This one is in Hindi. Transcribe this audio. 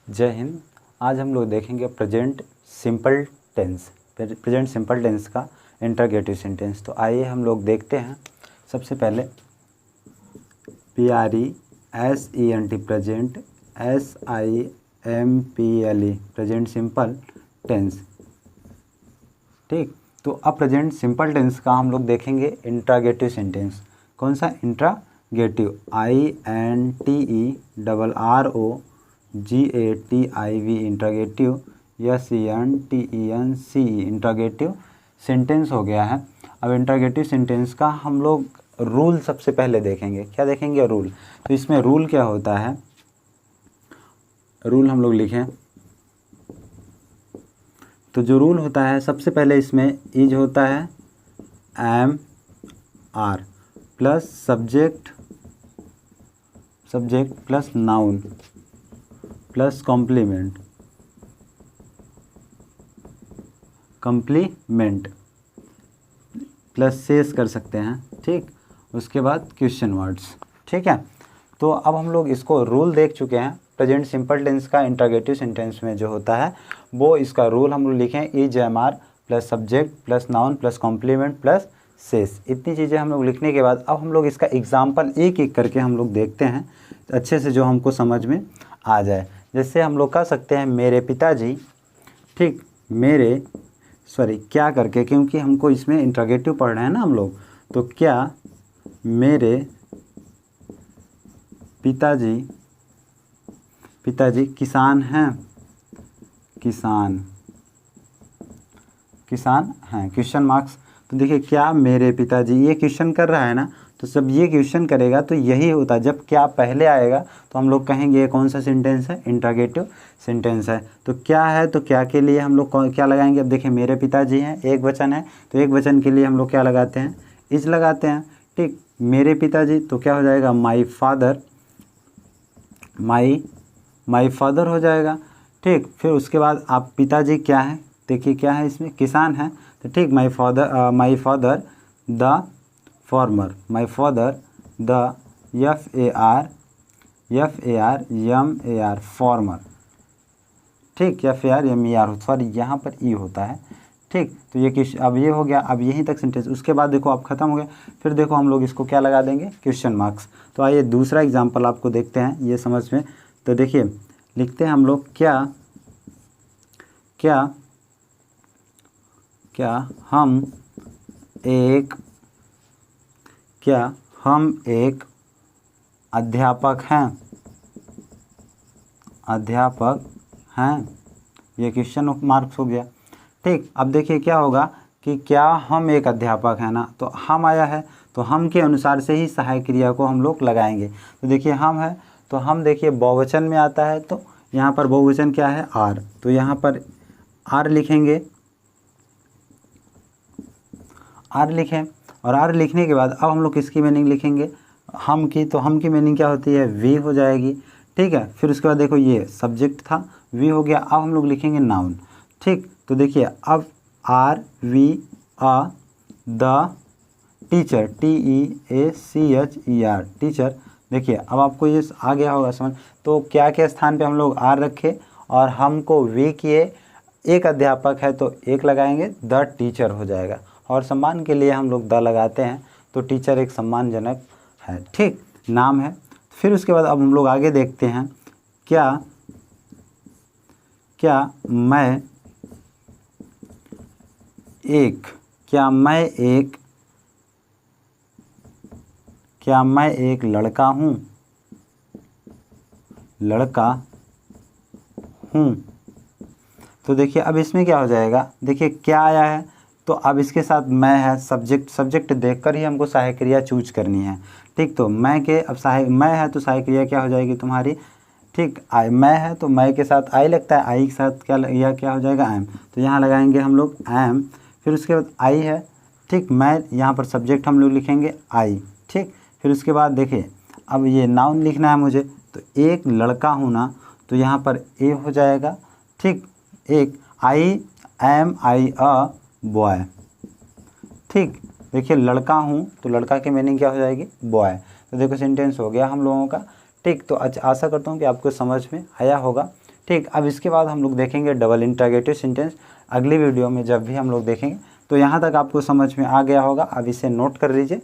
जय हिंद। आज हम लोग देखेंगे प्रेजेंट सिंपल टेंस का इंटरोगेटिव सेंटेंस। तो आइए हम लोग देखते हैं। सबसे पहले PRESENT present SIMPLE present simple tense. ठीक, तो अब प्रेजेंट सिंपल टेंस का हम लोग देखेंगे इंटरोगेटिव सेंटेंस। कौन सा? Interrogative, INTERROGATIV interrogative, SENTENCE interrogative sentence हो गया है। अब इंटरोगेटिव सेंटेंस का हम लोग रूल सबसे पहले देखेंगे। क्या देखेंगे? रूल। तो इसमें रूल क्या होता है? रूल हम लोग लिखें तो जो रूल होता है सबसे पहले इसमें इज होता है am are plus subject plus noun plus complement plus सेस कर सकते हैं। ठीक, उसके बाद क्वेश्चन वर्ड्स। ठीक है, तो अब हम लोग इसको रूल देख चुके हैं। प्रेजेंट सिंपल टेंस का इंटरोगेटिव सेंटेंस में जो होता है वो इसका रूल हम लोग लिखें is am are plus subject plus noun plus complement plus सेस। इतनी चीज़ें हम लोग लिखने के बाद अब हम लोग इसका एग्जाम्पल एक एक करके हम लोग देखते हैं अच्छे से, जो हमको समझ में आ जाए। जैसे हम लोग कह सकते हैं मेरे पिताजी, ठीक, क्या करके, क्योंकि हमको इसमें इंटरोगेटिव पढ़ रहे हैं ना हम लोग, तो क्या मेरे पिताजी किसान हैं? किसान हैं, क्वेश्चन मार्क्स। तो देखिए क्या मेरे पिताजी, ये क्वेश्चन कर रहा है ना, तो जब ये क्वेश्चन करेगा तो यही होता है। जब क्या पहले आएगा तो हम लोग कहेंगे ये कौन सा सेंटेंस है? इंटरोगेटिव सेंटेंस है। तो क्या है, तो क्या के लिए हम लोग क्या लगाएंगे? अब देखिए मेरे पिताजी हैं, एक वचन है, तो एक वचन के लिए हम लोग क्या लगाते हैं? इज लगाते हैं। ठीक, मेरे पिताजी तो क्या हो जाएगा? माई फादर हो जाएगा। ठीक, फिर उसके बाद आप पिताजी क्या है? देखिए क्या है इसमें? किसान है। तो ठीक, my father the farmer, my father the FARMER farmer. ठीक, FARMER, सॉरी यहाँ पर ई होता है। ठीक, तो ये अब ये हो गया। अब यहीं तक सेंटेंस, उसके बाद देखो अब ख़त्म हो गया। फिर देखो हम लोग इसको क्या लगा देंगे? Question marks. तो आइए दूसरा एग्जाम्पल आपको देखते हैं ये समझ में। तो देखिए लिखते हैं हम लोग क्या हम एक अध्यापक हैं। ये क्वेश्चन मार्क्स हो गया। ठीक, अब देखिए क्या होगा कि क्या हम एक अध्यापक हैं ना, तो हम आया है, तो हम के अनुसार से ही सहायक क्रिया को हम लोग लगाएंगे। तो देखिए हम है, तो हम देखिए बहुवचन में आता है, तो यहाँ पर बहुवचन क्या है? आर, तो यहाँ पर आर लिखेंगे, आर लिखें। और आर लिखने के बाद अब हम लोग किसकी मीनिंग लिखेंगे? हम की। तो हम की मीनिंग क्या होती है? वी हो जाएगी। ठीक है, फिर उसके बाद देखो ये सब्जेक्ट था, वी हो गया। अब हम लोग लिखेंगे नाउन। ठीक, तो देखिए अब are we a the teacher, TEACHER teacher. देखिए अब आपको ये आ गया होगा समझ। तो क्या के स्थान पे हम लोग आर रखे और हमको वी किए। एक अध्यापक है तो एक लगाएंगे, द टीचर हो जाएगा। और सम्मान के लिए हम लोग द लगाते हैं, तो टीचर एक सम्मानजनक है। ठीक, नाम है। फिर उसके बाद अब हम लोग आगे देखते हैं क्या मैं एक लड़का हूँ। तो देखिए अब इसमें क्या हो जाएगा? देखिए क्या आया है, तो अब इसके साथ मैं है, सब्जेक्ट देखकर ही हमको सहायक क्रिया चूज करनी है। ठीक, तो मैं के अब मैं है तो सहायक क्रिया क्या हो जाएगी तुम्हारी? ठीक, आई, मैं है तो मैं के साथ आई लगता है, आई के साथ क्या हो जाएगा? एम। तो यहाँ लगाएंगे हम लोग एम। फिर उसके बाद आई है। ठीक, मैं यहाँ पर सब्जेक्ट हम लोग लिखेंगे आई। ठीक, फिर उसके बाद देखिए अब ये नाउन लिखना है मुझे, तो एक लड़का हूँ ना, तो यहाँ पर ए हो जाएगा। ठीक, एक आई अ बॉय। ठीक, देखिए लड़का हूँ तो लड़का की मीनिंग क्या हो जाएगी? बॉय। तो देखो सेंटेंस हो गया हम लोगों का। ठीक, तो आशा करता हूँ कि आपको समझ में आया होगा। ठीक, अब इसके बाद हम लोग देखेंगे डबल इंटरोगेटिव सेंटेंस अगली वीडियो में जब भी हम लोग देखेंगे। तो यहाँ तक आपको समझ में आ गया होगा, अब इसे नोट कर लीजिए।